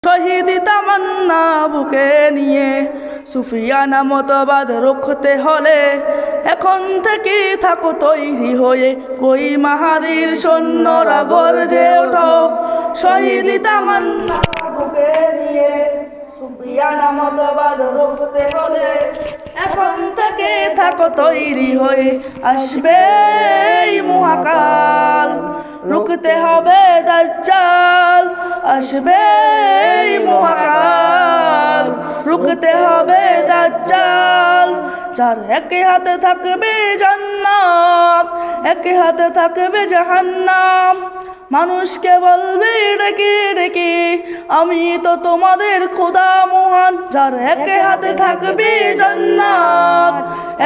শহীদ তামান্না বুকে নিয়ে সুফিয়ানা মতবাদ রক্ষতে হলে এখন থেকে থাকো তৈরি হয়ে কই মাহাদির সৈন্যরা গর্জে ওঠো। শহীদ তামান্না বুকে নিয়ে সুফিয়ানা মতবাদ রক্ষতে হলে এখন থেকে থাকো তৈরি হয়ে আসবে এই মহাকাল, রুখতে হবে দাজ্জাল, আসবে এই মহাকাল, রুখতে হবে দাজ্জাল। যার একে হাতে থাকবে জান্নাত, একে হাতে থাকবে জাহান্নাম, মানুষকে বলবে ডেকে ডেকে আমি তো তোমাদের খোদা মহান। যার একে হাতে থাকবে জান্নাত,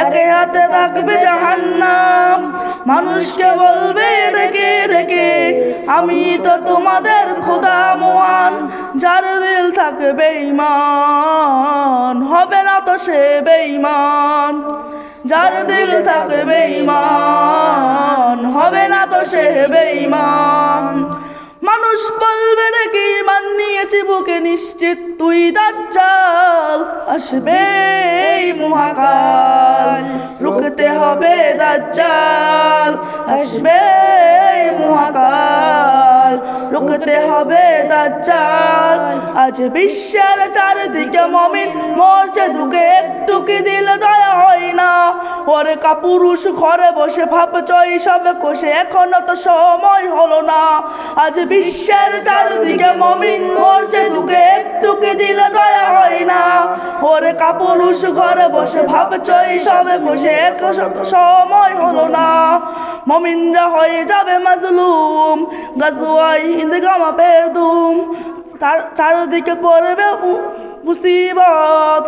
একে হাতে থাকবে জাহান্নাম, মানুষকে বলবে ডেকে ডেকে আমি তো তোমাদের খোদা মহান। যার দিল থাকবে ঈমান হবে না তো সে বেঈমান, যার দিল থাকবে ঈমান হবে না তো সে বেঈমান। মানুষ বলবে নাকি ঈমান নিয়েছি বুকে নিশ্চিত তুই দাজ্জাল, আসবে এই মহাকাল, রুখতে হবে দাজ্জাল, আসবে এই মহাকাল, রুখতে হবে দাজ্জাল। আজ বিশ্বের চারিদিকে মুমিন মরছে দুঃখে, একটু কি দিল দয়া হয় না? ওরে কাপুরুষ ঘরে বসে ভাবছ সব কোষে, এখনো তো সময় হলো না। আজ বিশ্বের চারিদিকে মুমিন মরছে দুঃখে, একটু কি দিল দয়া হয় না? ওরে কাপুরুষ ঘরে বসে ভাবছ সব কোষে, এখনো তো সময় হলো না। মুমিনরা হয়ে যাবে মাজলুম, গাজওয়ায়ে হিন্দ গামা পেরদুম, চারিদিকে পড়বে মুসিবত,